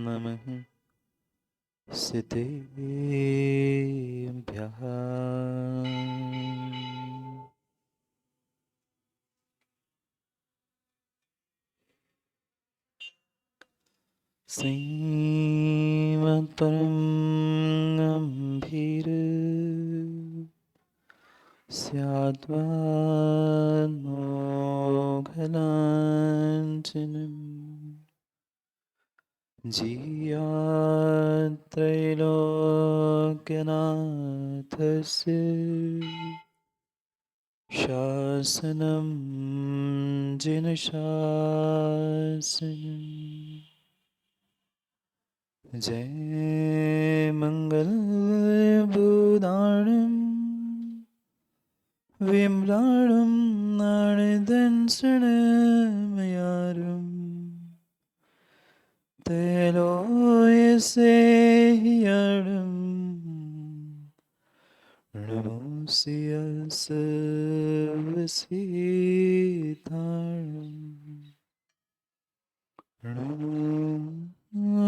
नमः सिद्धेभ्यः। श्रीमत्परं गम्भीर स्याद्वान्मोघलाञ्छनम् जीयात्रैलोक्यनाथस्य शासनं जिनशासनम्। जय मंगलबुदाणं विम्लाणं नारदंसनमयारुं तैलोयसेह्यं नमोऽस्यस्य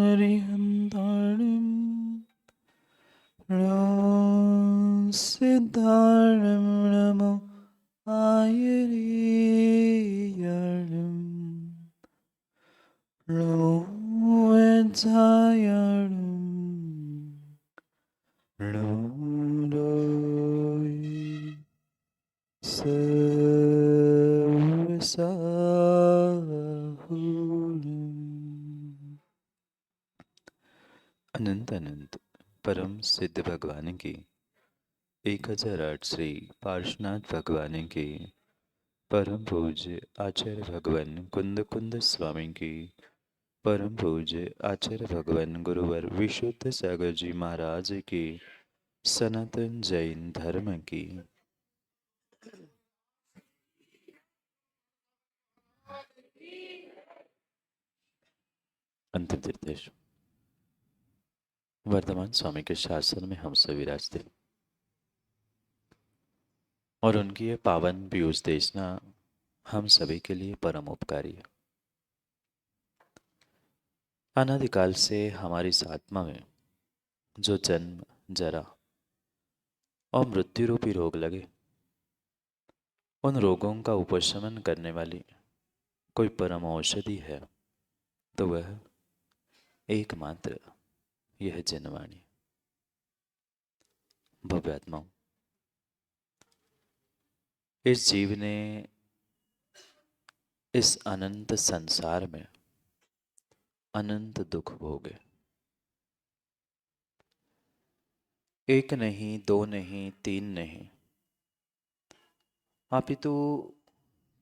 हरिहन्ताणं सिद्धाणं नमो आयर्यं नमो वेदायं नमो सर्वसाहुलम्। अनंत अनंत परम सिद्ध भगवान की 1008 श्री पार्श्वनाथ भगवान की परम पूज्य आचार्य भगवान कुंद कुंद स्वामी की परम पूज्य आचार्य भगवान गुरुवर विशुद्ध सागर जी महाराज की सनातन जैन धर्म की अंतर्देश वर्तमान स्वामी के शासन में हम सब विराजते और उनकी ये पावन पीयूष देशना हम सभी के लिए परम उपकारी है। अनादिकाल से हमारी इस आत्मा में जो जन्म जरा और मृत्यु रूपी रोग लगे, उन रोगों का उपशमन करने वाली कोई परम औषधि है तो वह एकमात्र यह जनवाणी। भव्यात्माओं, इस जीव ने इस अनंत संसार में अनंत दुख भोगे। एक नहीं, दो नहीं, तीन नहीं, अपितु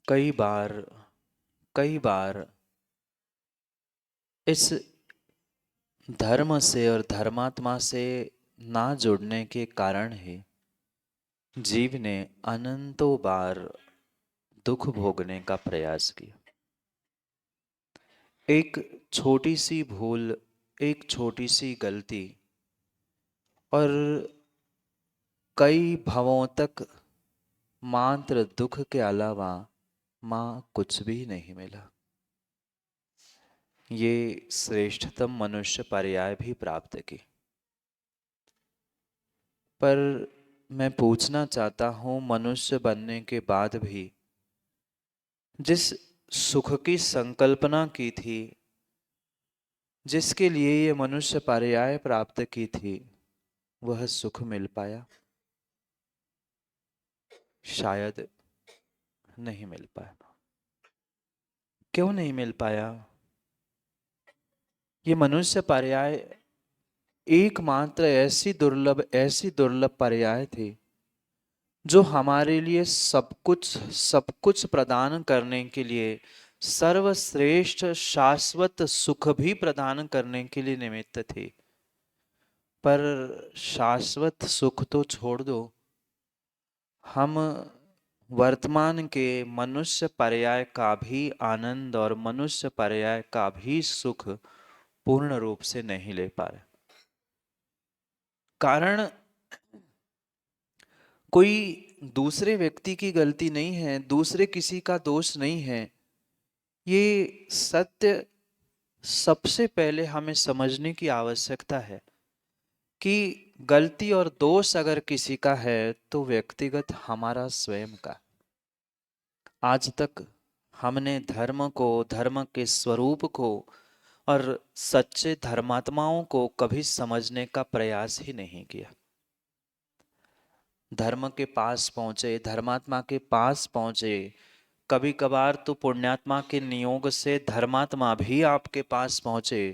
कई बार इस धर्म से और धर्मात्मा से ना जुड़ने के कारण ही जीव ने अनंतों बार दुख भोगने का प्रयास किया। एक छोटी सी भूल, एक छोटी सी गलती और कई भवों तक मात्र दुख के अलावा मां कुछ भी नहीं मिला। ये श्रेष्ठतम मनुष्य पर्याय भी प्राप्त की। पर मैं पूछना चाहता हूं, मनुष्य बनने के बाद भी जिस सुख की संकल्पना की थी, जिसके लिए ये मनुष्य पर्याय प्राप्त की थी, वह सुख मिल पाया? शायद नहीं मिल पाया। क्यों नहीं मिल पाया? ये मनुष्य पर्याय एकमात्र ऐसी दुर्लभ पर्याय थी जो हमारे लिए सब कुछ प्रदान करने के लिए, सर्वश्रेष्ठ शाश्वत सुख भी प्रदान करने के लिए निमित्त थी। पर शाश्वत सुख तो छोड़ दो, हम वर्तमान के मनुष्य पर्याय का भी आनंद और मनुष्य पर्याय का भी सुख पूर्ण रूप से नहीं ले पा रहे। कारण कोई दूसरे व्यक्ति की गलती नहीं है, दूसरे किसी का दोष नहीं है। ये सत्य सबसे पहले हमें समझने की आवश्यकता है कि गलती और दोष अगर किसी का है तो व्यक्तिगत हमारा स्वयं का। आज तक हमने धर्म को, धर्म के स्वरूप को और सच्चे धर्मात्माओं को कभी समझने का प्रयास ही नहीं किया। धर्म के पास पहुंचे, धर्मात्मा के पास पहुंचे, कभी कभार तो पुण्यात्मा के नियोग से धर्मात्मा भी आपके पास पहुंचे,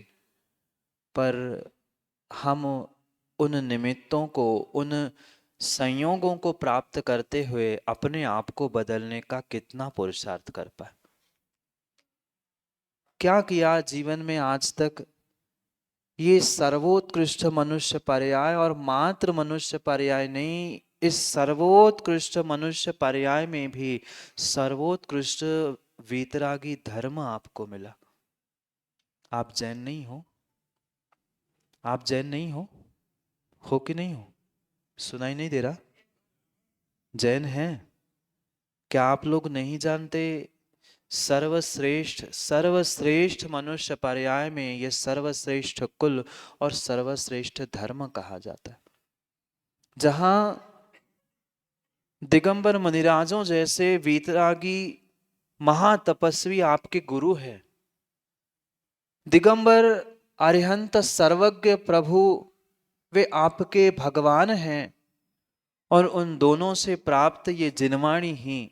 पर हम उन निमित्तों को, उन संयोगों को प्राप्त करते हुए अपने आप को बदलने का कितना पुरुषार्थ कर पाए। क्या किया जीवन में आज तक? ये सर्वोत्कृष्ट मनुष्य पर्याय और मात्र मनुष्य पर्याय नहीं, इस सर्वोत्कृष्ट मनुष्य पर्याय में भी सर्वोत्कृष्ट वीतरागी धर्म आपको मिला। आप जैन नहीं हो? आप जैन नहीं हो कि नहीं हो? सुनाई नहीं दे रहा? जैन हैं क्या? आप लोग नहीं जानते सर्वश्रेष्ठ सर्वश्रेष्ठ मनुष्य पर्याय में यह सर्वश्रेष्ठ कुल और सर्वश्रेष्ठ धर्म कहा जाता है, जहां दिगंबर मुनिराजों जैसे वीतरागी महातपस्वी आपके गुरु है। दिगंबर अरिहंत सर्वज्ञ प्रभु वे आपके भगवान हैं, और उन दोनों से प्राप्त ये जिनवाणी ही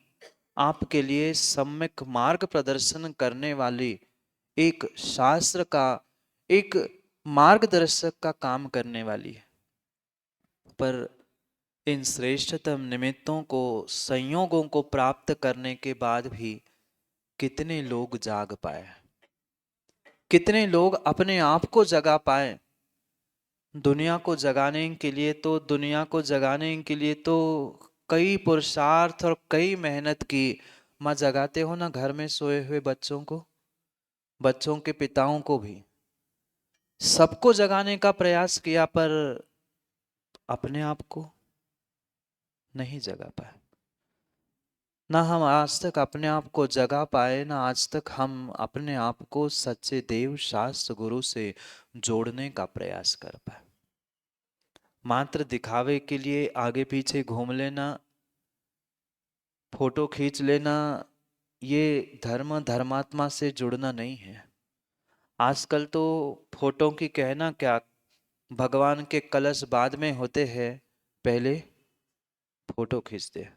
आपके लिए सम्यक मार्ग प्रदर्शन करने वाली एक शास्त्र का, एक मार्गदर्शक का काम करने वाली है। पर इन श्रेष्ठतम निमित्तों को, संयोगों को प्राप्त करने के बाद भी कितने लोग जाग पाए, कितने लोग अपने आप को जगा पाए। दुनिया को जगाने के लिए तो, दुनिया को जगाने के लिए तो कई पुरुषार्थ और कई मेहनत की। माँ जगाते हो ना घर में सोए हुए बच्चों को, बच्चों के पिताओं को भी, सबको जगाने का प्रयास किया, पर अपने आप को नहीं जगा पाए। ना हम आज तक अपने आप को जगा पाए, ना आज तक हम अपने आप को सच्चे देव शास्त्र गुरु से जोड़ने का प्रयास कर पाए। मात्र दिखावे के लिए आगे पीछे घूम लेना, फोटो खींच लेना, ये धर्म धर्मात्मा से जुड़ना नहीं है। आजकल तो फोटो की कहना क्या, भगवान के कलश बाद में होते हैं, पहले फोटो खींचते।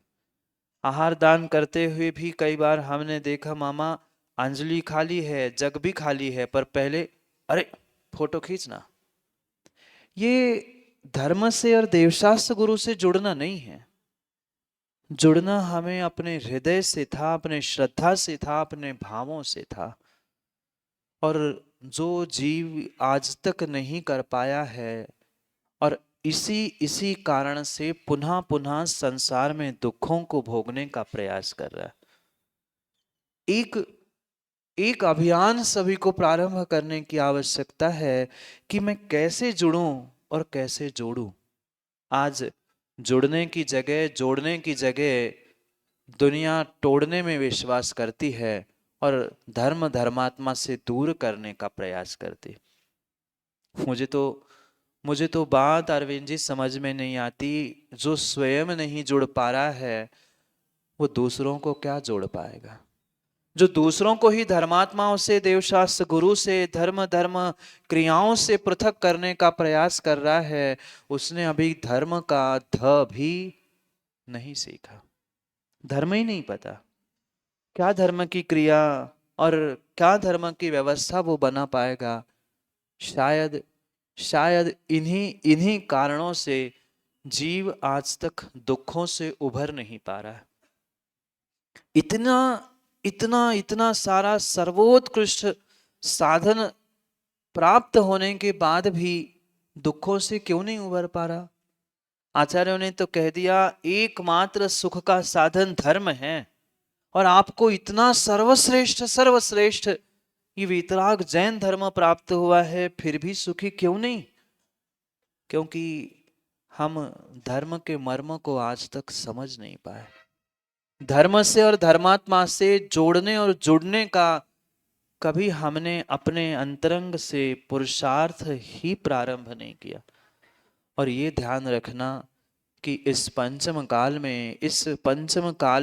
आहार दान करते हुए भी कई बार हमने देखा, मामा अंजलि खाली है, जग भी खाली है, पर पहले अरे फोटो खींचना। ये धर्म से और देवशास्त्र गुरु से जुड़ना नहीं है। जुड़ना हमें अपने हृदय से था, अपने श्रद्धा से था, अपने भावों से था। और जो जीव आज तक नहीं कर पाया है और इसी कारण से पुनः पुनः संसार में दुखों को भोगने का प्रयास कर रहा है, एक अभियान सभी को प्रारंभ करने की आवश्यकता है कि मैं कैसे जुड़ूं और कैसे जोड़ूं। आज जुड़ने की जगह, जोड़ने की जगह दुनिया तोड़ने में विश्वास करती है और धर्म धर्मात्मा से दूर करने का प्रयास करती। मुझे तो बात अरविंद जी समझ में नहीं आती, जो स्वयं नहीं जुड़ पा रहा है वो दूसरों को क्या जोड़ पाएगा? जो दूसरों को ही धर्मात्माओं से, देवशास्त्र गुरु से, धर्म क्रियाओं से पृथक करने का प्रयास कर रहा है, उसने अभी धर्म का ध भी नहीं सीखा। धर्म ही नहीं पता, क्या धर्म की क्रिया और क्या धर्म की व्यवस्था वो बना पाएगा। शायद इन्हीं कारणों से जीव आज तक दुखों से उभर नहीं पा रहा है। इतना सारा सर्वोत्कृष्ट साधन प्राप्त होने के बाद भी दुखों से क्यों नहीं उभर पा रहा? आचार्यों ने तो कह दिया एकमात्र सुख का साधन धर्म है, और आपको इतना सर्वश्रेष्ठ ये वीतराग जैन धर्म प्राप्त हुआ है, फिर भी सुखी क्यों नहीं? क्योंकि हम धर्म के मर्म को आज तक समझ नहीं पाए। धर्म से और धर्मात्मा से जोड़ने और जुड़ने का कभी हमने अपने अंतरंग से पुरुषार्थ ही प्रारंभ नहीं किया। और ये ध्यान रखना कि इस पंचम काल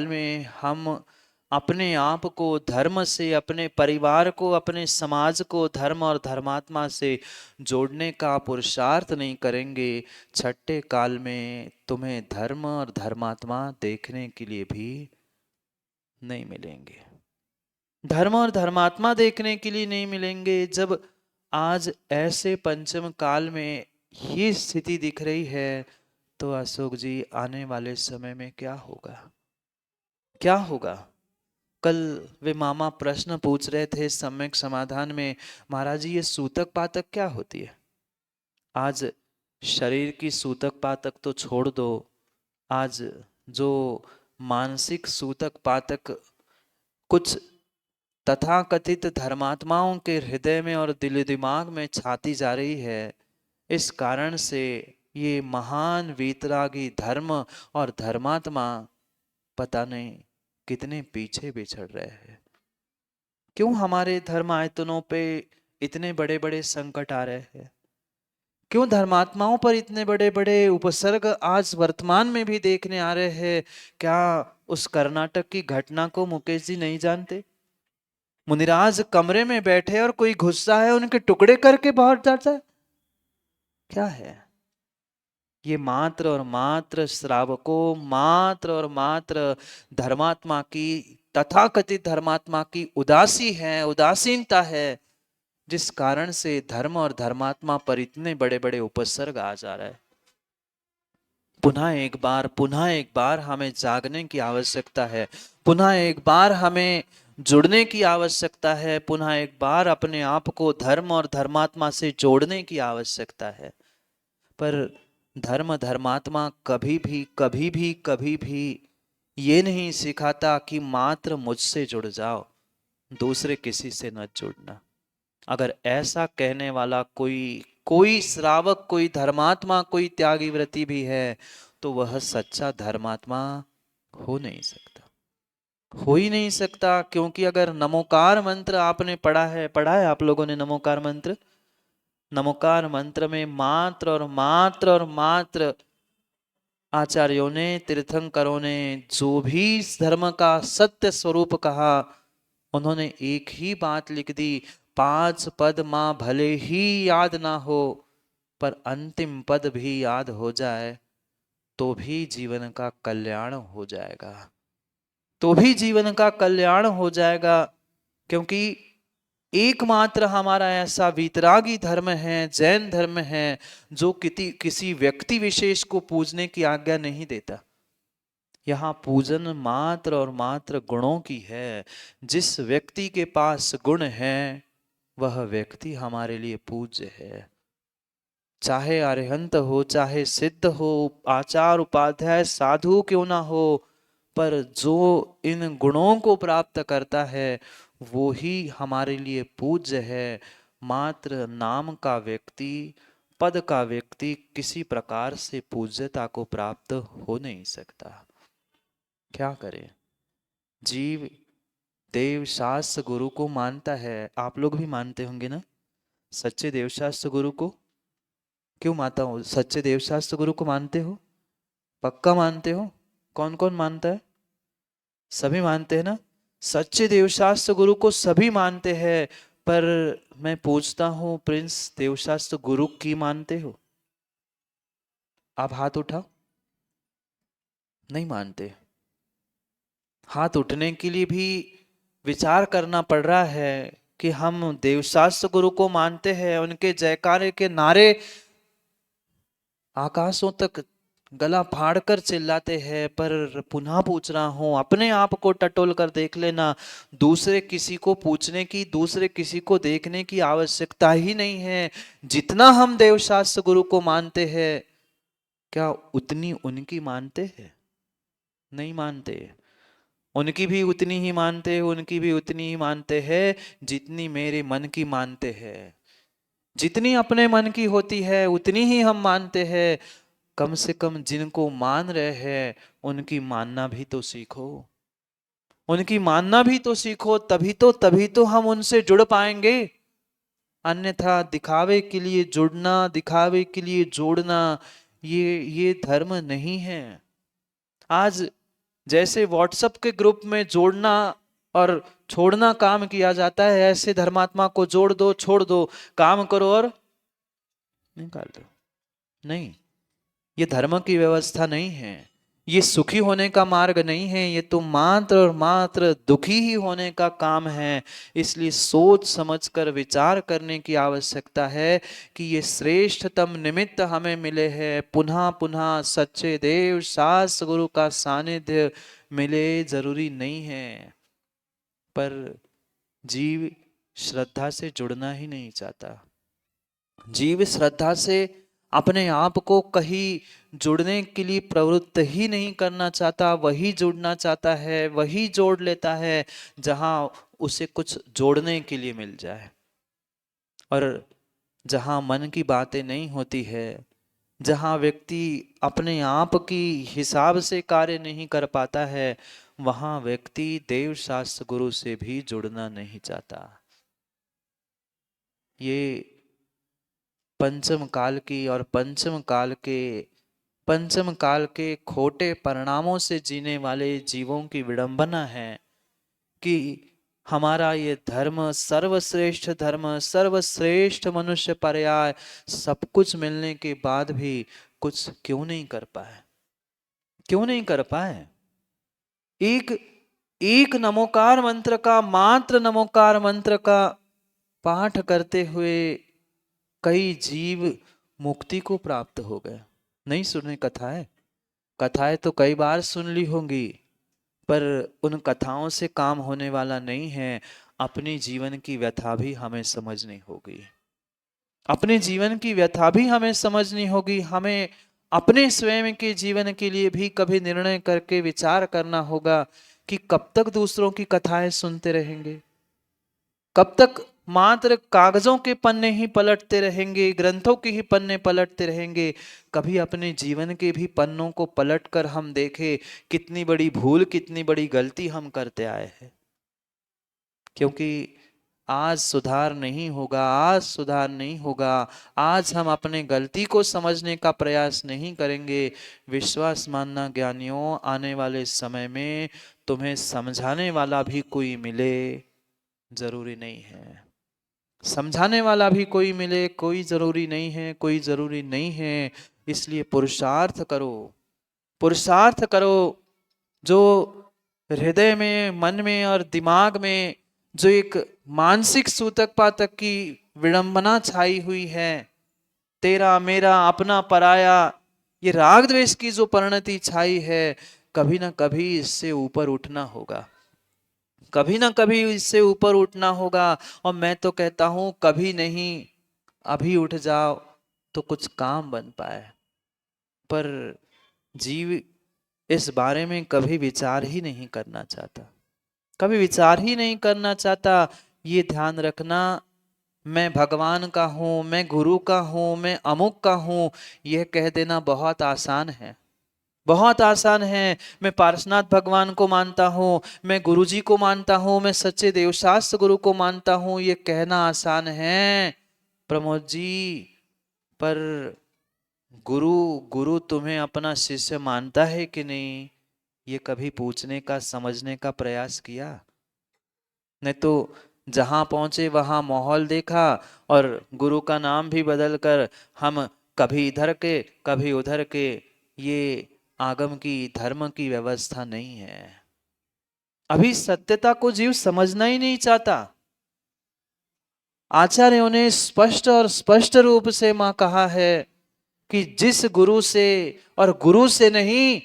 में हम अपने आप को धर्म से, अपने परिवार को, अपने समाज को धर्म और धर्मात्मा से जोड़ने का पुरुषार्थ नहीं करेंगे, छठे काल में तुम्हें धर्म और धर्मात्मा देखने के लिए भी नहीं मिलेंगे। धर्म और धर्मात्मा देखने के लिए नहीं मिलेंगे। जब आज ऐसे पंचम काल में ये स्थिति दिख रही है, तो अशोक जी आने वाले समय में क्या होगा? क्या होगा? कल वे मामा प्रश्न पूछ रहे थे सम्यक समाधान में, महाराज जी ये सूतक पातक क्या होती है? आज शरीर की सूतक पातक तो छोड़ दो, आज जो मानसिक सूतक पातक कुछ तथाकथित धर्मात्माओं के हृदय में और दिल दिमाग में छाती जा रही है, इस कारण से ये महान वीतरागी धर्म और धर्मात्मा पता नहीं कितने पीछे बिछड़ रहे हैं। क्यों हमारे धर्म आयतनों पे इतने बड़े बड़े संकट आ रहे हैं? क्यों धर्मात्माओं पर इतने बड़े बड़े उपसर्ग आज वर्तमान में भी देखने आ रहे हैं? क्या उस कर्नाटक की घटना को मुकेश जी नहीं जानते? मुनिराज कमरे में बैठे और कोई गुस्सा है, उनके टुकड़े करके बाहर जाता है। क्या है ये? मात्र और मात्र श्रावकों, मात्र और मात्र धर्मात्मा की, तथाकथित धर्मात्मा की उदासीनता है, जिस कारण से धर्म और धर्मात्मा पर इतने बड़े बड़े उपसर्ग आ जा रहा है। पुनः एक बार हमें जागने की आवश्यकता है। पुनः एक बार हमें जुड़ने की आवश्यकता है। पुनः एक बार अपने आप को धर्म और धर्मात्मा से जोड़ने की आवश्यकता है। पर धर्म धर्मात्मा कभी भी ये नहीं सिखाता कि मात्र मुझसे जुड़ जाओ, दूसरे किसी से न जुड़ना। अगर ऐसा कहने वाला कोई श्रावक, कोई धर्मात्मा, कोई त्यागी व्रती भी है, तो वह सच्चा धर्मात्मा हो नहीं सकता, हो ही नहीं सकता। क्योंकि अगर नमोकार मंत्र आपने पढ़ा है आप लोगों ने नमोकार मंत्र, नमोकार मंत्र में मात्र और मात्र आचार्यों ने, तीर्थंकरों ने जो भी इस धर्म का सत्य स्वरूप कहा, उन्होंने एक ही बात लिख दी, 5 पद मां भले ही याद ना हो, पर अंतिम पद भी याद हो जाए तो भी जीवन का कल्याण हो जाएगा, तो भी जीवन का कल्याण हो जाएगा। क्योंकि एकमात्र हमारा ऐसा वीतरागी धर्म है, जैन धर्म है, जो किसी व्यक्ति विशेष को पूजने की आज्ञा नहीं देता। यहाँ पूजन मात्र और मात्र गुणों की है। जिस व्यक्ति के पास गुण है वह व्यक्ति हमारे लिए पूज्य है। चाहे अरिहंत हो, चाहे सिद्ध हो, आचार उपाध्याय साधु क्यों ना हो, पर जो इन गुणों को प्राप्त करता है वो ही हमारे लिए पूज्य है। मात्र नाम का व्यक्ति, पद का व्यक्ति किसी प्रकार से पूज्यता को प्राप्त हो नहीं सकता। क्या करे? जीव देव शास्त्र गुरु को मानता है। आप लोग भी मानते होंगे ना सच्चे देव शास्त्र गुरु को? क्यों मानता हूँ? सच्चे देव शास्त्र गुरु को मानते हो? पक्का मानते हो? कौन कौन मानता है? सभी मानते हैं ना? सच्चे देवशास्त्र गुरु को सभी मानते हैं। पर मैं पूछता हूं, प्रिंस देवशास्त्र गुरु की मानते हो? आप हाथ उठाओ। नहीं मानते। हाथ उठने के लिए भी विचार करना पड़ रहा है कि हम देवशास्त्र गुरु को मानते हैं। उनके जयकारे के नारे आकाशों तक गला फाड़कर चिल्लाते हैं। पर पुनः पूछ रहा हूं, अपने आप को टटोल कर देख लेना। दूसरे किसी को पूछने की, दूसरे किसी को देखने की आवश्यकता ही नहीं है। जितना हम देवशास्त्र गुरु को मानते हैं, क्या उतनी उनकी मानते हैं? नहीं मानते। उनकी भी उतनी ही मानते हैं, उनकी भी उतनी ही मानते हैं जितनी मेरे मन की मानते हैं। जितनी अपने मन की होती है उतनी ही हम मानते हैं। कम से कम जिनको मान रहे हैं उनकी मानना भी तो सीखो, उनकी मानना भी तो सीखो, तभी तो हम उनसे जुड़ पाएंगे। अन्यथा दिखावे के लिए जुड़ना, दिखावे के लिए जोड़ना, ये धर्म नहीं है। आज जैसे व्हाट्सएप के ग्रुप में जोड़ना और छोड़ना काम किया जाता है, ऐसे धर्मात्मा को जोड़ दो, छोड़ दो, काम करो और निकाल दो। नहीं, ये धर्म की व्यवस्था नहीं है, ये सुखी होने का मार्ग नहीं है, ये तो मात्र और मात्र दुखी ही होने का काम है। इसलिए सोच समझकर विचार करने की आवश्यकता है कि ये श्रेष्ठतम निमित्त हमें मिले हैं, पुनः पुनः सच्चे देव शास्त्र गुरु का सानिध्य मिले जरूरी नहीं है। पर जीव श्रद्धा से जुड़ना ही नहीं चाहता, जीव श्रद्धा से अपने आप को कहीं जुड़ने के लिए प्रवृत्त ही नहीं करना चाहता, वही जुड़ना चाहता है, वही जोड़ लेता है जहां उसे कुछ जोड़ने के लिए मिल जाए। और जहां मन की बातें नहीं होती है, जहां व्यक्ति अपने आप की हिसाब से कार्य नहीं कर पाता है, वहां व्यक्ति देव शास्त्र गुरु से भी जुड़ना नहीं चाहता। ये पंचम काल की और पंचम काल के खोटे परिणामों से जीने वाले जीवों की विडंबना है कि हमारा ये धर्म सर्वश्रेष्ठ मनुष्य पर्याय सब कुछ मिलने के बाद भी कुछ क्यों नहीं कर पाए, क्यों नहीं कर पाए। एक नमोकार मंत्र का, मात्र नमोकार मंत्र का पाठ करते हुए कई जीव मुक्ति को प्राप्त हो गए। नहीं सुने कथाएं? कथाएं तो कई बार सुन ली होंगी, पर उन कथाओं से काम होने वाला नहीं है। अपने जीवन की व्यथा भी हमें समझनी होगी, अपने जीवन की व्यथा भी हमें समझनी होगी। हमें अपने स्वयं के जीवन के लिए भी कभी निर्णय करके विचार करना होगा कि कब तक दूसरों की कथाएं सुनते रहेंगे, कब तक मात्र कागजों के पन्ने ही पलटते रहेंगे, ग्रंथों के ही पन्ने पलटते रहेंगे। कभी अपने जीवन के भी पन्नों को पलटकर हम देखें कितनी बड़ी भूल, कितनी बड़ी गलती हम करते आए हैं। क्योंकि आज सुधार नहीं होगा, आज सुधार नहीं होगा, आज हम अपने गलती को समझने का प्रयास नहीं करेंगे। विश्वास मानना ज्ञानियों, आने वाले समय में तुम्हें समझाने वाला भी कोई मिले जरूरी नहीं है, समझाने वाला भी कोई मिले कोई जरूरी नहीं है, कोई जरूरी नहीं है। इसलिए पुरुषार्थ करो, पुरुषार्थ करो। जो हृदय में, मन में और दिमाग में जो एक मानसिक सूतक पातक की विडंबना छाई हुई है, तेरा मेरा अपना पराया, ये राग द्वेष की जो परिणति छाई है, कभी ना कभी इससे ऊपर उठना होगा, कभी ना कभी इससे ऊपर उठना होगा। और मैं तो कहता हूं कभी नहीं, अभी उठ जाओ तो कुछ काम बन पाए। पर जीव इस बारे में कभी विचार ही नहीं करना चाहता, कभी विचार ही नहीं करना चाहता। ये ध्यान रखना, मैं भगवान का हूं, मैं गुरु का हूं, मैं अमुक का हूं, यह कह देना बहुत आसान है, बहुत आसान है। मैं पार्शनाथ भगवान को मानता हूँ, मैं गुरुजी को मानता हूँ, मैं सच्चे देवशास्त्र गुरु को मानता हूँ, ये कहना आसान है प्रमोद जी। पर गुरु गुरु तुम्हें अपना शिष्य मानता है कि नहीं, ये कभी पूछने का, समझने का प्रयास किया? नहीं तो जहां पहुंचे वहां माहौल देखा और गुरु का नाम भी बदलकर हम कभी इधर के कभी उधर के। ये आगम की, धर्म की व्यवस्था नहीं है। अभी सत्यता को जीव समझना ही नहीं चाहता। आचार्यों ने स्पष्ट और स्पष्ट रूप से मां कहा है कि जिस गुरु से, और गुरु से नहीं,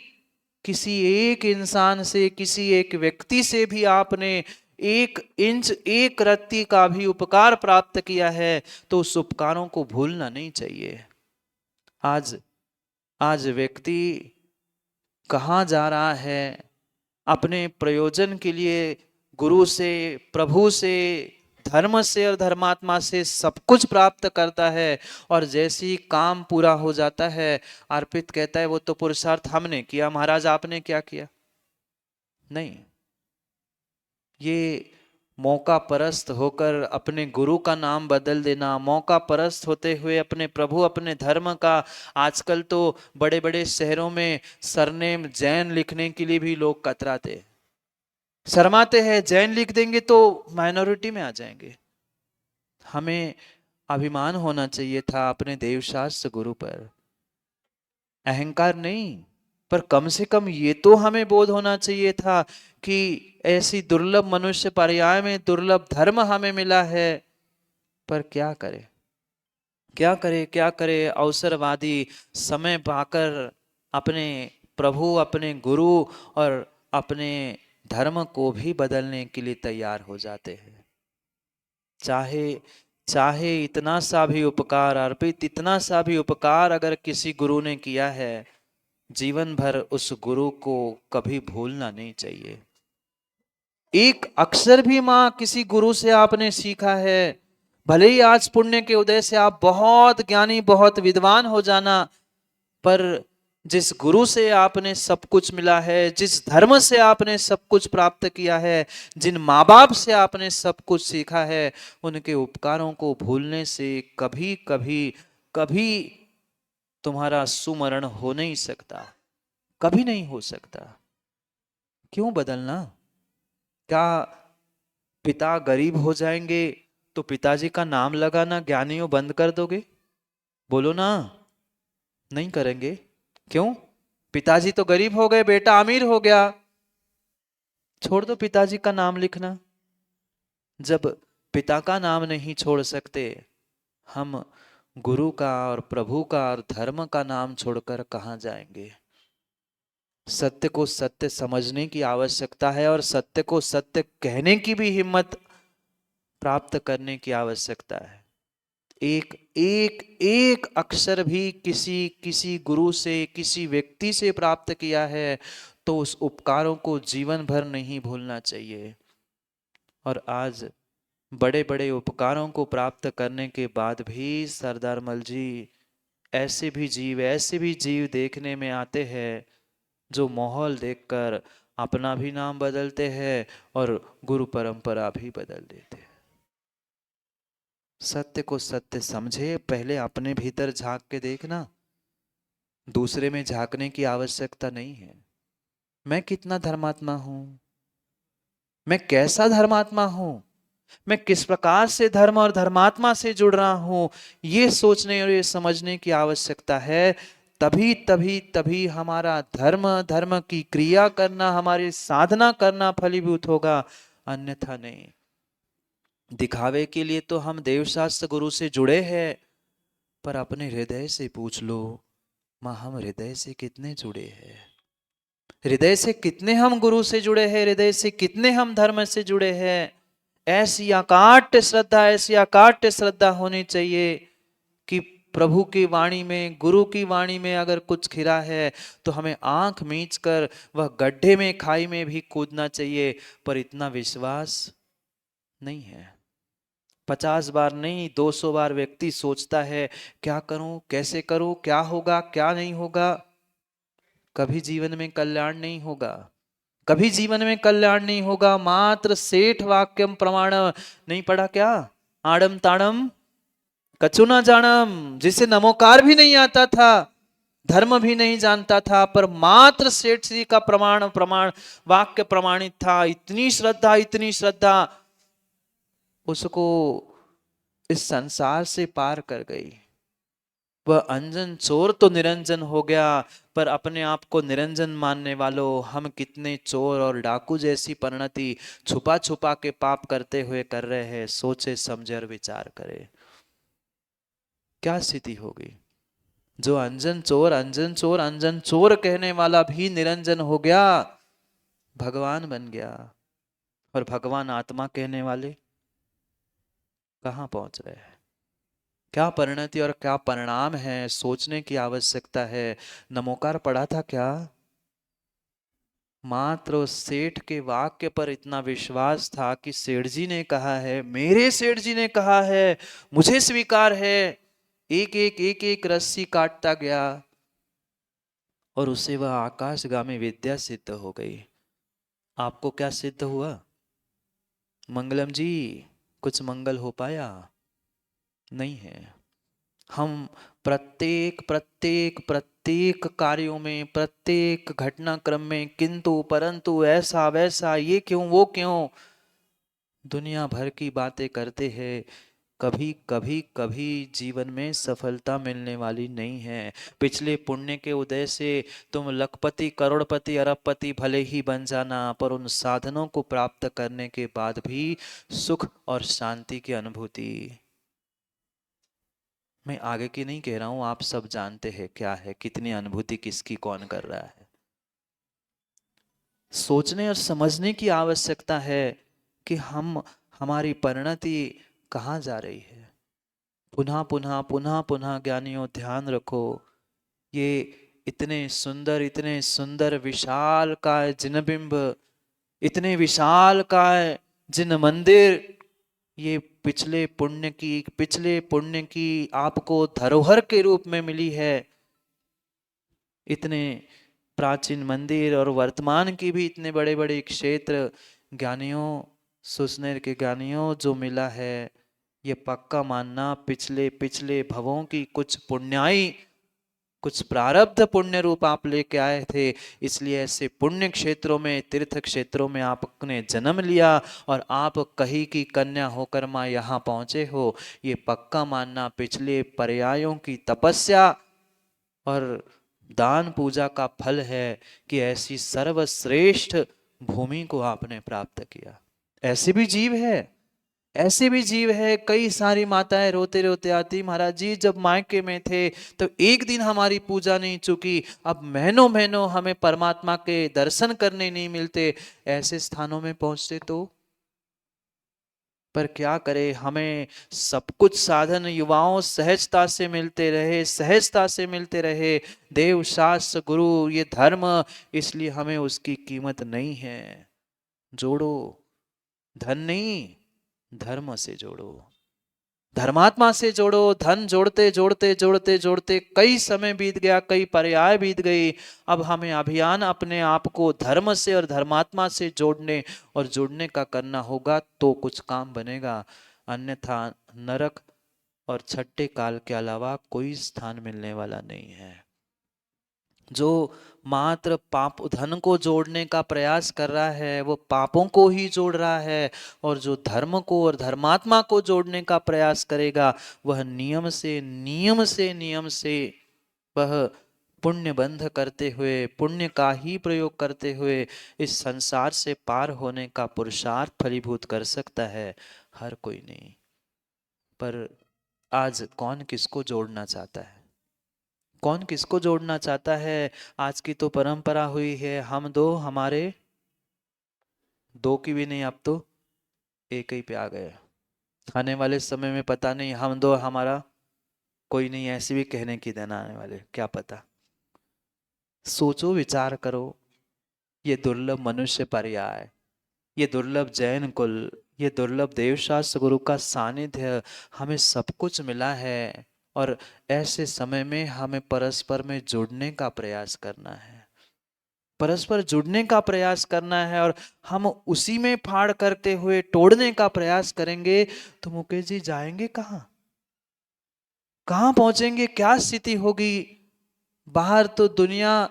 किसी एक इंसान से, किसी एक व्यक्ति से भी आपने 1 इंच 1 रत्ती का भी उपकार प्राप्त किया है तो उस उपकारों को भूलना नहीं चाहिए। आज व्यक्ति कहाँ जा रहा है? अपने प्रयोजन के लिए गुरु से, प्रभु से, धर्म से और धर्मात्मा से सब कुछ प्राप्त करता है। और जैसे ही काम पूरा हो जाता है, अर्पित कहता है वो तो पुरुषार्थ हमने किया, महाराज आपने क्या किया? नहीं। ये मौका परस्त होकर अपने गुरु का नाम बदल देना, मौका परस्त होते हुए अपने प्रभु अपने धर्म का, आजकल तो बड़े बड़े शहरों में सरनेम जैन लिखने के लिए भी लोग कतराते हैं, शर्माते हैं। जैन लिख देंगे तो माइनॉरिटी में आ जाएंगे। हमें अभिमान होना चाहिए था अपने देवशास्त्र गुरु पर, अहंकार नहीं। पर कम से कम ये तो हमें बोध होना चाहिए था कि ऐसी दुर्लभ मनुष्य पर्याय में दुर्लभ धर्म हमें मिला है। पर क्या करे, क्या करे, क्या करे? अवसरवादी समय पाकर अपने प्रभु अपने गुरु और अपने धर्म को भी बदलने के लिए तैयार हो जाते हैं। चाहे चाहे इतना सा भी उपकार अर्पित, इतना सा भी उपकार अगर किसी गुरु ने किया है, जीवन भर उस गुरु को कभी भूलना नहीं चाहिए। एक अक्षर भी मां किसी गुरु से आपने सीखा है, भले ही आज पुण्य के उदय से आप बहुत ज्ञानी बहुत विद्वान हो जाना, पर जिस गुरु से आपने सब कुछ मिला है, जिस धर्म से आपने सब कुछ प्राप्त किया है, जिन माँ बाप से आपने सब कुछ सीखा है, उनके उपकारों को भूलने से कभी कभी कभी तुम्हारा सुमरण हो नहीं सकता, कभी नहीं हो सकता। क्यों बदलना? क्या पिता गरीब हो जाएंगे तो पिताजी का नाम लगाना ज्ञानियों बंद कर दोगे? बोलो ना। नहीं करेंगे। क्यों? पिताजी तो गरीब हो गए, बेटा अमीर हो गया, छोड़ दो पिताजी का नाम लिखना। जब पिता का नाम नहीं छोड़ सकते, हम गुरु का और प्रभु का और धर्म का नाम छोड़कर कहां जाएंगे? सत्य को सत्य समझने की आवश्यकता है और सत्य को सत्य कहने की भी हिम्मत प्राप्त करने की आवश्यकता है। एक एक एक अक्षर भी किसी किसी गुरु से किसी व्यक्ति से प्राप्त किया है तो उस उपकारों को जीवन भर नहीं भूलना चाहिए। और आज बड़े बड़े उपकारों को प्राप्त करने के बाद भी सरदार मल जी ऐसे भी जीव देखने में आते हैं जो माहौल देखकर अपना भी नाम बदलते हैं और गुरु परंपरा भी बदल देते हैं। सत्य को सत्य समझे, पहले अपने भीतर झांक के देखना, दूसरे में झांकने की आवश्यकता नहीं है। मैं कितना धर्मात्मा हूं, मैं कैसा धर्मात्मा हूं, मैं किस प्रकार से धर्म और धर्मात्मा से जुड़ रहा हूं, ये सोचने और ये समझने की आवश्यकता है। तभी तभी तभी हमारा धर्म धर्म की क्रिया करना, हमारी साधना करना फलीभूत होगा, अन्यथा नहीं। दिखावे के लिए तो हम देवशास्त्र गुरु से जुड़े हैं, पर अपने हृदय से पूछ लो, मां हम हृदय से कितने जुड़े हैं? हृदय से कितने हम गुरु से जुड़े हैं? हृदय से कितने हम धर्म से जुड़े हैं? ऐसी अकाट्य श्रद्धा, ऐसी अकाट्य श्रद्धा होनी चाहिए कि प्रभु की वाणी में, गुरु की वाणी में अगर कुछ खिरा है तो हमें आंख मीच कर वह गड्ढे में खाई में भी कूदना चाहिए। पर इतना विश्वास नहीं है। 50 बार नहीं 200 बार व्यक्ति सोचता है क्या करूं, कैसे करूं, क्या होगा क्या नहीं होगा। कभी जीवन में कल्याण नहीं होगा, कभी जीवन में कल्याण नहीं होगा। मात्र सेठ वाक्यम प्रमाण नहीं पढ़ा क्या? आड़म ताड़म कछु ना जानम, जिसे नमोकार भी नहीं आता था, धर्म भी नहीं जानता था, पर मात्र सेठ जी का प्रमाण प्रमाण वाक्य प्रमाणित था। इतनी श्रद्धा, इतनी श्रद्धा उसको इस संसार से पार कर गई। वह अंजन चोर तो निरंजन हो गया, पर अपने आप को निरंजन मानने वालों हम कितने चोर और डाकू जैसी परिणति छुपा छुपा के पाप करते हुए कर रहे हैं। सोचे समझे और विचार करे क्या स्थिति होगी। जो अंजन चोर अंजन चोर अंजन चोर कहने वाला भी निरंजन हो गया, भगवान बन गया, और भगवान आत्मा कहने वाले कहां पहुंच रहे हैं? क्या परिणति और क्या परिणाम है, सोचने की आवश्यकता है। नमोकार पढ़ा था क्या? मात्र उस सेठ के वाक्य पर इतना विश्वास था कि सेठ जी ने कहा है, मेरे सेठ जी ने कहा है, मुझे स्वीकार है। एक एक रस्सी काटता गया और उसे वह आकाशगामी विद्या सिद्ध हो गई। आपको क्या सिद्ध हुआ? मंगलम जी, कुछ मंगल हो पाया? नहीं है। हम प्रत्येक प्रत्येक प्रत्येक कार्यों में, प्रत्येक घटनाक्रम में किंतु परंतु, ऐसा वैसा, ये क्यों वो क्यों, दुनिया भर की बातें करते हैं। कभी कभी कभी जीवन में सफलता मिलने वाली नहीं है। पिछले पुण्य के उदय से तुम लखपति करोड़पति अरबपति भले ही बन जाना, पर उन साधनों को प्राप्त करने के बाद भी सुख और शांति की अनुभूति, मैं आगे की नहीं कह रहा हूं, आप सब जानते हैं क्या है, कितनी अनुभूति किसकी कौन कर रहा है। सोचने और समझने की आवश्यकता है कि हमारी परिणति कहाँ जा रही है। पुनः पुनः पुनः पुनः ज्ञानियों ध्यान रखो, ये इतने सुंदर विशाल काय जिनबिंब, इतने विशाल काय जिन मंदिर, ये पिछले पुण्य की आपको धरोहर के रूप में मिली है। इतने प्राचीन मंदिर और वर्तमान की भी इतने बड़े बड़े क्षेत्र, ज्ञानियों, सुसनेर के ज्ञानियों, जो मिला है, ये पक्का मानना पिछले पिछले भवों की कुछ पुण्याई, कुछ प्रारब्ध पुण्य रूप आप लेके आए थे, इसलिए ऐसे पुण्य क्षेत्रों में, तीर्थ क्षेत्रों में आपने जन्म लिया और आप कहीं की कन्या होकर माँ यहाँ पहुंचे हो। ये पक्का मानना पिछले पर्यायों की तपस्या और दान पूजा का फल है कि ऐसी सर्वश्रेष्ठ भूमि को आपने प्राप्त किया। ऐसे भी जीव है, ऐसे भी जीव है, कई सारी माताएं रोते रोते आती, महाराज जी जब मायके में थे तो एक दिन हमारी पूजा नहीं चुकी, अब महीनों महीनों हमें परमात्मा के दर्शन करने नहीं मिलते। ऐसे स्थानों में पहुंचते तो, पर क्या करे, हमें सब कुछ साधन युवाओं सहजता से मिलते रहे, सहजता से मिलते रहे, देव शास्त्र गुरु ये धर्म, इसलिए हमें उसकी कीमत नहीं है। जोड़ो, धन नहीं, धर्म से जोड़ो, धर्मात्मा से जोड़ो। धन जोड़ते जोड़ते जोड़ते जोड़ते कई समय बीत गया, कई पर्याय बीत गई। अब हमें अभियान अपने आप को धर्म से और धर्मात्मा से जोड़ने और जुड़ने का करना होगा, तो कुछ काम बनेगा, अन्यथा नरक और छठे काल के अलावा कोई स्थान मिलने वाला नहीं है। जो मात्र पाप धन को जोड़ने का प्रयास कर रहा है वो पापों को ही जोड़ रहा है, और जो धर्म को और धर्मात्मा को जोड़ने का प्रयास करेगा वह नियम से वह पुण्य बंध करते हुए, पुण्य का ही प्रयोग करते हुए इस संसार से पार होने का पुरुषार्थ फलीभूत कर सकता है। हर कोई नहीं, पर आज कौन किसको जोड़ना चाहता है, कौन किसको जोड़ना चाहता है? आज की तो परंपरा हुई है, हम दो हमारे, दो की भी नहीं, अब तो एक ही पे आ गए। आने वाले समय में पता नहीं हम दो हमारा कोई नहीं, ऐसे भी कहने की दिन आने वाले, क्या पता। सोचो, विचार करो, ये दुर्लभ मनुष्य पर्याय, ये दुर्लभ जैन कुल, ये दुर्लभ देवशास्त्र गुरु का सानिध्य, हमें सब कुछ मिला है, और ऐसे समय में हमें परस्पर में जुड़ने का प्रयास करना है, परस्पर जुड़ने का प्रयास करना है। और हम उसी में फाड़ करते हुए तोड़ने का प्रयास करेंगे तो मुकेश जी जाएंगे कहाँ, कहाँ पहुंचेंगे, क्या स्थिति होगी? बाहर तो दुनिया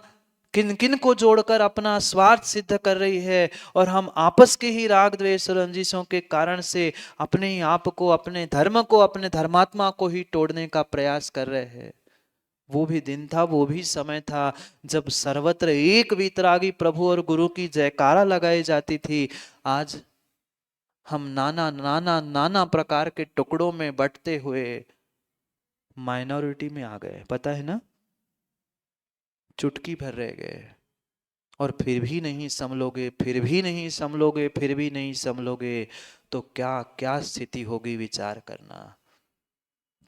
किन किन को जोड़कर अपना स्वार्थ सिद्ध कर रही है, और हम आपस के ही राग द्वेष और रंजिशों के कारण से अपने ही आप को, अपने धर्म को, अपने धर्मात्मा को ही तोड़ने का प्रयास कर रहे हैं। वो भी दिन था, वो भी समय था जब सर्वत्र एक वीतरागी प्रभु और गुरु की जयकारा लगाई जाती थी। आज हम नाना नाना नाना प्रकार के टुकड़ों में बंटते हुए माइनॉरिटी में आ गए, पता है ना, चुटकी भर रह गए। और फिर भी नहीं संभलोगे, फिर भी नहीं संभलोगे, फिर भी नहीं संभलोगे, तो क्या क्या स्थिति होगी, विचार करना।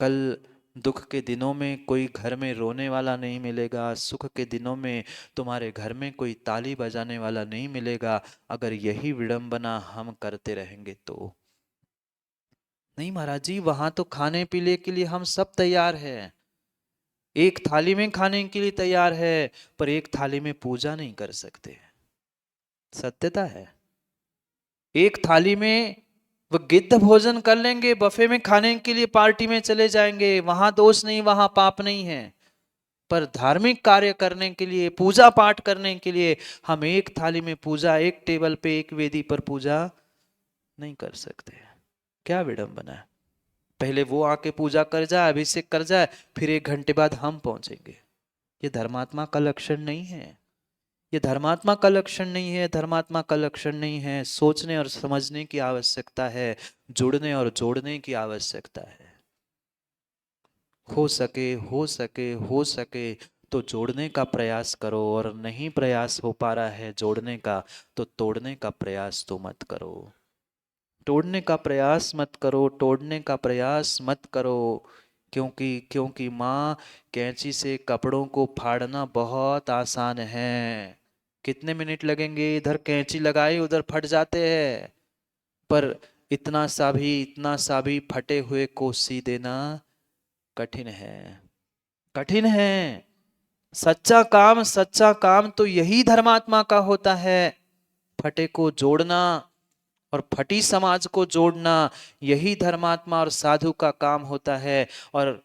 कल दुख के दिनों में कोई घर में रोने वाला नहीं मिलेगा, सुख के दिनों में तुम्हारे घर में कोई ताली बजाने वाला नहीं मिलेगा, अगर यही विडंबना हम करते रहेंगे तो। नहीं महाराज जी, वहां तो खाने पीने के लिए हम सब तैयार हैं, एक थाली में खाने के लिए तैयार है, पर एक थाली में पूजा नहीं कर सकते। सत्यता है। एक थाली में वो गिद्ध भोजन कर लेंगे, बफे में खाने के लिए पार्टी में चले जाएंगे, वहां दोष नहीं, वहां पाप नहीं है। पर धार्मिक कार्य करने के लिए, पूजा पाठ करने के लिए हम एक थाली में पूजा, एक टेबल पे एक वेदी पर पूजा नहीं कर सकते। क्या विडंबना है। पहले वो आके पूजा कर जाए, अभिषेक कर जाए, फिर 1 घंटे बाद हम पहुंचेंगे। ये धर्मात्मा का लक्षण नहीं है। ये धर्मात्मा का लक्षण नहीं है, धर्मात्मा का लक्षण नहीं है। सोचने और समझने की आवश्यकता है, जुड़ने और जोड़ने की आवश्यकता है। हो सके तो जोड़ने का प्रयास करो, और नहीं प्रयास हो पा रहा है जोड़ने का, तो तोड़ने का प्रयास तो मत करो। तोड़ने का प्रयास मत करो, तोड़ने का प्रयास मत करो। क्योंकि माँ, कैंची से कपड़ों को फाड़ना बहुत आसान है। कितने मिनट लगेंगे, इधर कैंची लगाई उधर फट जाते हैं। पर इतना सा भी फटे हुए को सी देना कठिन है, कठिन है। सच्चा काम तो यही धर्मात्मा का होता है। फटे को जोड़ना और फटी समाज को जोड़ना, यही धर्मात्मा और साधु का काम होता है। और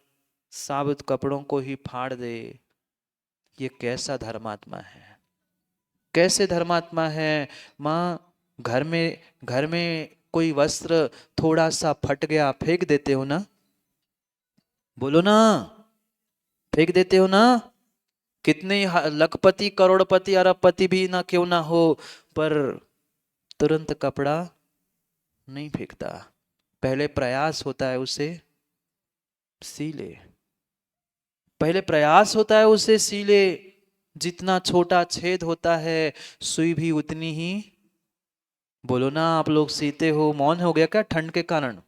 साबुत कपड़ों को ही फाड़ दे, ये कैसा धर्मात्मा है, कैसे धर्मात्मा है। माँ, घर में कोई वस्त्र थोड़ा सा फट गया, फेंक देते हो ना? बोलो ना, फेंक देते हो ना? कितने लखपति, करोड़पति, अरबपति भी ना क्यों ना हो, पर तुरंत कपड़ा नहीं फेंकता। पहले प्रयास होता है उसे सी ले, पहले प्रयास होता है उसे सी ले। जितना छोटा छेद होता है, सुई भी उतनी ही। बोलो ना, आप लोग सीते हो, मौन हो गया क्या ठंड के कारण?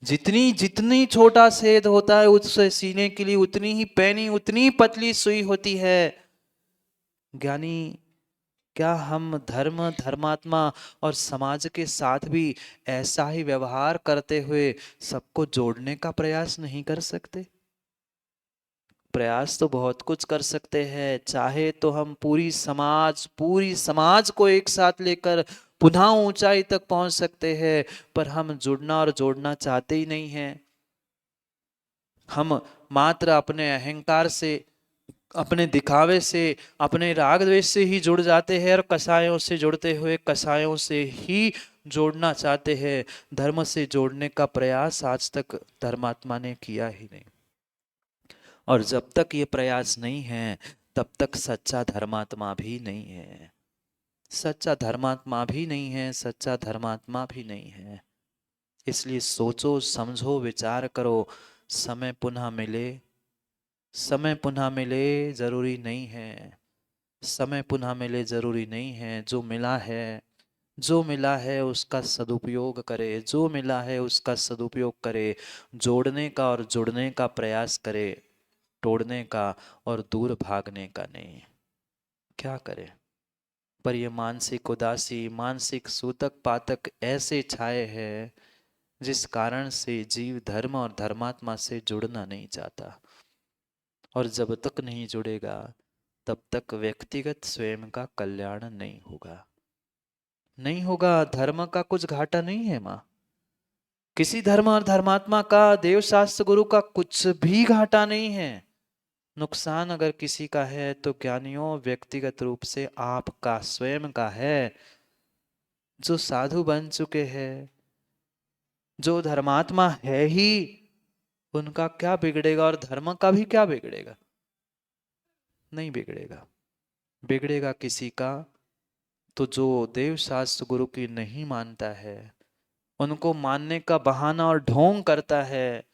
जितनी जितनी छोटा छेद होता है, उससे सीने के लिए उतनी ही पैनी, उतनी पतली सुई होती है। ज्ञानी, क्या हम धर्मात्मा और समाज के साथ भी ऐसा ही व्यवहार करते हुए सबको जोड़ने का प्रयास नहीं कर सकते? प्रयास तो बहुत कुछ कर सकते हैं। चाहे तो हम पूरी समाज को एक साथ लेकर पुनः ऊंचाई तक पहुंच सकते हैं, पर हम जुड़ना और जोड़ना चाहते ही नहीं हैं। हम मात्र अपने अहंकार से, अपने दिखावे से, अपने राग द्वेष से ही जुड़ जाते हैं, और कसायों से जुड़ते हुए कसायों से ही जोड़ना चाहते हैं। धर्म से जोड़ने का प्रयास आज तक धर्मात्मा ने किया ही नहीं। और जब तक ये प्रयास नहीं है, तब तक सच्चा धर्मात्मा भी नहीं है। सच्चा धर्मात्मा भी नहीं है, सच्चा धर्मात्मा भी नहीं है। इसलिए सोचो, समझो, विचार करो। समय पुनः मिले, समय पुनः मिले जरूरी नहीं है। समय पुनः मिले जरूरी नहीं है। जो मिला है उसका सदुपयोग करे, जो मिला है उसका सदुपयोग करे। जोड़ने का और जुड़ने का प्रयास करे, तोड़ने का और दूर भागने का नहीं। क्या करे। पर यह मानसिक उदासी, मानसिक सूतक पातक ऐसे छाए हैं, जिस कारण से जीव धर्म और धर्मात्मा से जुड़ना नहीं चाहता। और जब तक नहीं जुड़ेगा, तब तक व्यक्तिगत स्वयं का कल्याण नहीं होगा। नहीं होगा। धर्म का कुछ घाटा नहीं है माँ। किसी धर्म और धर्मात्मा का, देव शास्त्र गुरु का कुछ भी घाटा नहीं है। नुकसान अगर किसी का है तो ज्ञानियों व्यक्तिगत रूप से आपका स्वयं का है। जो साधु बन चुके हैं, जो धर्मात्मा है ही, उनका क्या बिगड़ेगा, और धर्म का भी क्या बिगड़ेगा? नहीं बिगड़ेगा। बिगड़ेगा किसी का तो जो देव शास्त्र गुरु की नहीं मानता है, उनको मानने का बहाना और ढोंग करता है।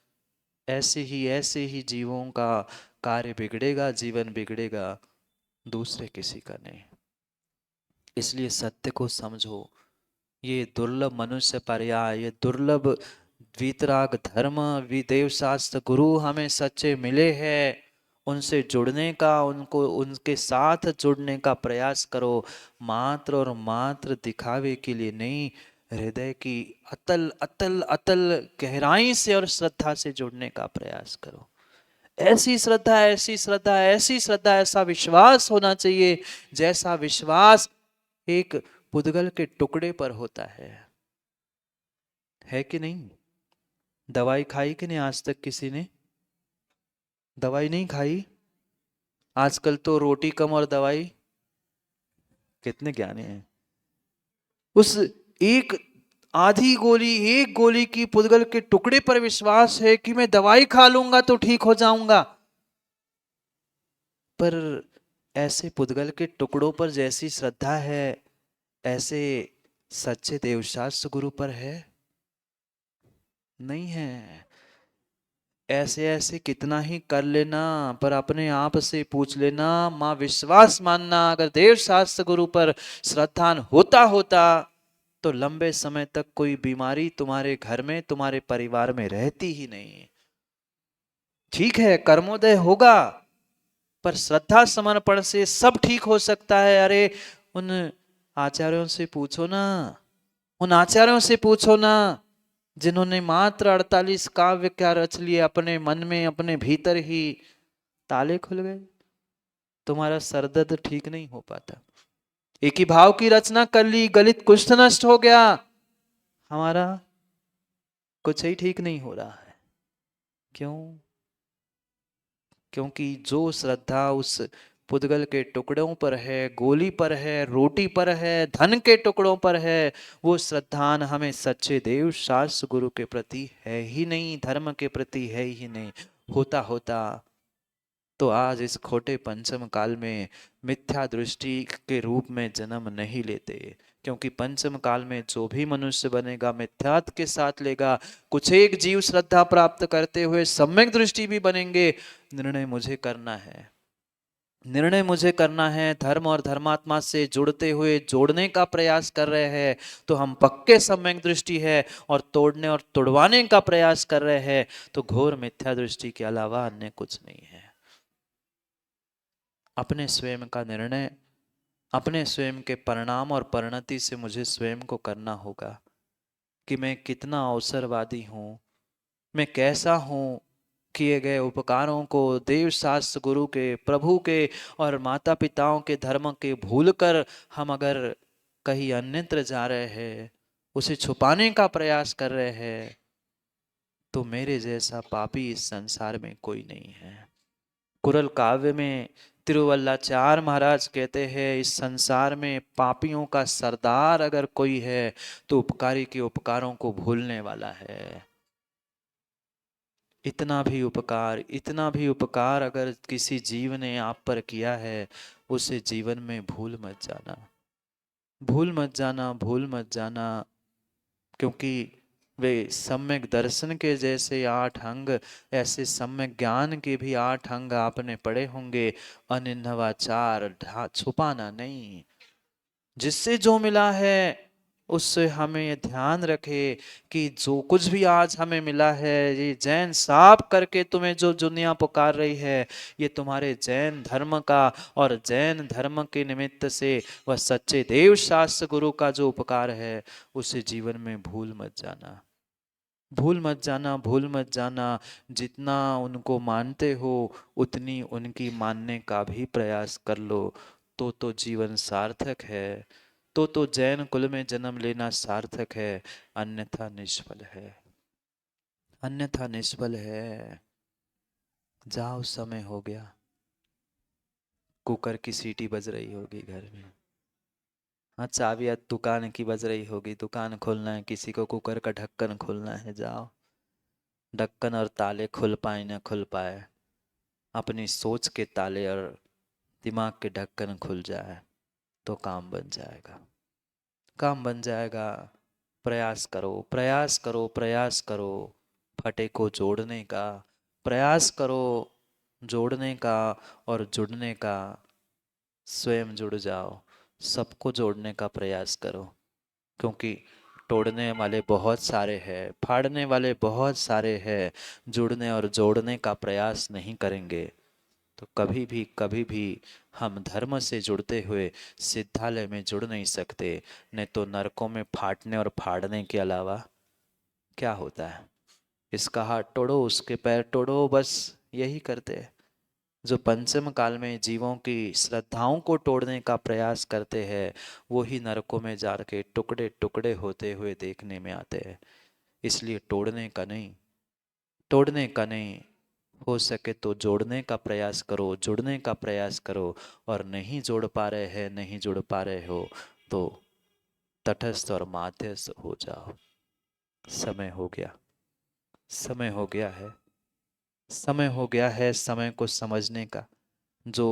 ऐसे ही जीवों का कार्य बिगड़ेगा, जीवन बिगड़ेगा, दूसरे किसी का नहीं। इसलिए सत्य को समझो। ये दुर्लभ मनुष्य पर्याय, ये दुर्लभ वीतराग धर्म, विदेव शास्त्र गुरु हमें सच्चे मिले हैं, उनसे जुड़ने का, उनको उनके साथ जुड़ने का प्रयास करो। मात्र और मात्र दिखावे के लिए नहीं, हृदय की अतल अतल अतल गहराई से और श्रद्धा से जुड़ने का प्रयास करो। ऐसी श्रद्धा, ऐसी श्रद्धा, ऐसी श्रद्धा, ऐसा विश्वास होना चाहिए जैसा विश्वास एक पुद्गल के टुकड़े पर होता है कि नहीं? दवाई खाई कि नहीं आज तक किसी ने? दवाई नहीं खाई? आजकल तो रोटी कम और दवाई, कितने ज्ञानी हैं। उस एक आधी गोली, एक गोली की पुद्गल के टुकड़े पर विश्वास है कि मैं दवाई खा लूंगा तो ठीक हो जाऊंगा। पर ऐसे पुद्गल के टुकड़ों पर जैसी श्रद्धा है, ऐसे सच्चे देवशास्त्र गुरु पर है? नहीं है। ऐसे ऐसे कितना ही कर लेना, पर अपने आप से पूछ लेना, माँ विश्वास मानना, अगर देव शास्त्र गुरु पर श्रद्धान होता होता तो लंबे समय तक कोई बीमारी तुम्हारे घर में, तुम्हारे परिवार में रहती ही नहीं। ठीक है, कर्मोदय होगा, पर श्रद्धा समर्पण से सब ठीक हो सकता है। अरे उन आचार्यों से पूछो ना, उन आचार्यों से पूछो ना जिन्होंने मात्र 48 काव्य क्या रच लिए अपने मन में, अपने भीतर ही ताले खुल गए। तुम्हारा सरदर्द ठीक नहीं हो पाता। एक ही भाव की रचना कर ली, गलित कुष्ठ नष्ट हो गया, हमारा कुछ ही ठीक नहीं हो रहा है। क्यों? क्योंकि जो श्रद्धा उस पुद्गल के टुकड़ों पर है, गोली पर है, रोटी पर है, धन के टुकड़ों पर है, वो श्रद्धान हमें सच्चे देव शास्त्र गुरु के प्रति है ही नहीं, धर्म के प्रति है ही नहीं। होता होता तो आज इस खोटे पंचम काल में मिथ्या दृष्टि के रूप में जन्म नहीं लेते। क्योंकि पंचम काल में जो भी मनुष्य बनेगा मिथ्यात्व के साथ लेगा। कुछ एक जीव श्रद्धा प्राप्त करते हुए सम्यक दृष्टि भी बनेंगे। निर्णय मुझे करना है, निर्णय मुझे करना है। धर्म और धर्मात्मा से जुड़ते हुए जोड़ने का प्रयास कर रहे हैं तो हम पक्के सम्यक दृष्टि है, और तोड़ने और तुड़वाने का प्रयास कर रहे हैं तो घोर मिथ्या दृष्टि के अलावा अन्य कुछ नहीं है। अपने स्वयं का निर्णय, अपने स्वयं के परिणाम और परिणति से मुझे स्वयं को करना होगा कि मैं कितना अवसरवादी हूँ, मैं कैसा हूँ। किए गए उपकारों को, देव शास्त्र गुरु के, प्रभु के और माता पिताओं के धर्म के भूलकर हम अगर कहीं अन्यत्र जा रहे हैं, उसे छुपाने का प्रयास कर रहे हैं, तो मेरे जैसा पापी इस संसार में कोई नहीं है। कुरल काव्य में तिरुवल्लाचार महाराज कहते हैं, इस संसार में पापियों का सरदार अगर कोई है तो उपकारी के उपकारों को भूलने वाला है। इतना भी उपकार, इतना भी उपकार अगर किसी जीव ने आप पर किया है, उसे जीवन में भूल मत जाना, भूल मत जाना, भूल मत जाना। क्योंकि वे सम्यक दर्शन के जैसे 8 अंग, ऐसे सम्यक ज्ञान के भी 8 अंग आपने पढ़े होंगे। अनिन्नवाचार, छुपाना नहीं। जिससे जो मिला है उससे हमें ये ध्यान रखे कि जो कुछ भी आज हमें मिला है, ये जैन साफ करके तुम्हें जो दुनिया पुकार रही है, ये तुम्हारे जैन धर्म का, और जैन धर्म के निमित्त से वह सच्चे देव शास्त्र गुरु का जो उपकार है, उसे जीवन में भूल मत जाना, भूल मत जाना, भूल मत जाना। जितना उनको मानते हो उतनी उनकी मानने का भी प्रयास कर लो, तो जीवन सार्थक है, तो जैन कुल में जन्म लेना सार्थक है, अन्यथा निष्फल है, अन्यथा निष्फल है। जाओ, समय हो गया। कुकर की सीटी बज रही होगी घर में। हाँ, चाबी दुकान की बज रही होगी, दुकान खोलना है, किसी को कुकर का ढक्कन खोलना है। जाओ, ढक्कन और ताले खुल पाए न खुल पाए, अपनी सोच के ताले और दिमाग के ढक्कन खुल जाए तो काम बन जाएगा, काम बन जाएगा। प्रयास करो, प्रयास करो, प्रयास करो फटे को जोड़ने का, प्रयास करो जोड़ने का और जुड़ने का। स्वयं जुड़ जाओ, सबको जोड़ने का प्रयास करो। क्योंकि तोड़ने वाले बहुत सारे हैं, फाड़ने वाले बहुत सारे हैं, जुड़ने और जोड़ने का प्रयास नहीं करेंगे तो कभी भी हम धर्म से जुड़ते हुए सिद्धालय में जुड़ नहीं सकते। नहीं तो नरकों में फाटने और फाड़ने के अलावा क्या होता है? इसका हाथ तोड़ो, उसके पैर तोड़ो, बस यही करते हैं। जो पंचम काल में जीवों की श्रद्धाओं को तोड़ने का प्रयास करते हैं वो ही नरकों में जाके टुकड़े टुकड़े होते हुए देखने में आते हैं। इसलिए तोड़ने का नहीं, हो सके तो जोड़ने का प्रयास करो, जुड़ने का प्रयास करो। और नहीं जोड़ पा रहे हैं, नहीं जुड़ पा रहे हो तो तटस्थ और माध्यस्थ हो जाओ। समय हो गया, समय हो गया है, समय हो गया है समय को समझने का। जो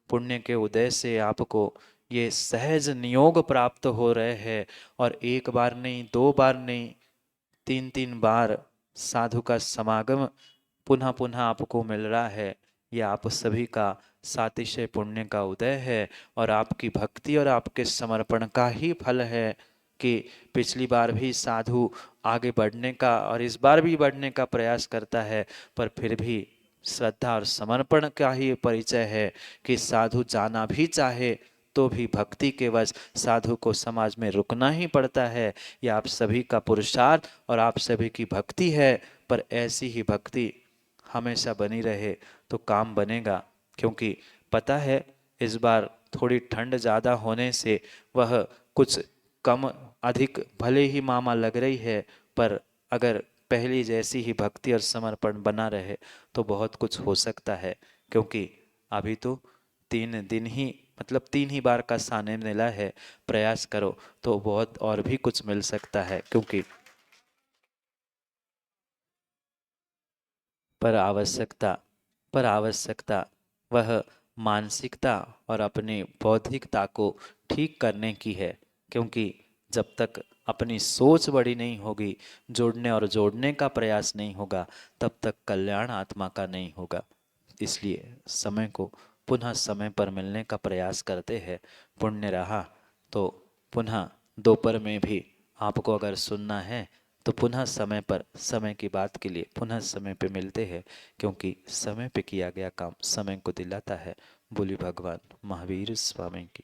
पुण्य के उदय से आपको ये सहज नियोग प्राप्त हो रहे हैं और एक बार नहीं, दो बार नहीं, तीन तीन बार साधु का समागम पुनः पुनः आपको मिल रहा है, ये आप सभी का सातिशय पुण्य का उदय है और आपकी भक्ति और आपके समर्पण का ही फल है कि पिछली बार भी साधु आगे बढ़ने का और इस बार भी बढ़ने का प्रयास करता है, पर फिर भी श्रद्धा और समर्पण का ही परिचय है कि साधु जाना भी चाहे तो भी भक्ति के वश साधु को समाज में रुकना ही पड़ता है। यह आप सभी का पुरुषार्थ और आप सभी की भक्ति है, पर ऐसी ही भक्ति हमेशा बनी रहे तो काम बनेगा। क्योंकि पता है इस बार थोड़ी ठंड ज़्यादा होने से वह कुछ कम अधिक भले ही मामा लग रही है, पर अगर पहली जैसी ही भक्ति और समर्पण बना रहे तो बहुत कुछ हो सकता है। क्योंकि अभी तो 3 दिन ही, मतलब 3 ही बार का साने मिला है, प्रयास करो तो बहुत और भी कुछ मिल सकता है। क्योंकि पर आवश्यकता पर आवश्यकता वह मानसिकता और अपनी बौद्धिकता को ठीक करने की है। क्योंकि जब तक अपनी सोच बड़ी नहीं होगी, जोड़ने और जोड़ने का प्रयास नहीं होगा, तब तक कल्याण आत्मा का नहीं होगा। इसलिए समय को पुनः समय पर मिलने का प्रयास करते हैं। पुण्य रहा तो पुनः दोपहर में भी आपको अगर सुनना है तो पुनः समय पर, समय की बात के लिए पुनः समय पे मिलते हैं। क्योंकि समय पे किया गया काम समय को दिलाता है। बोली भगवान महावीर स्वामी की।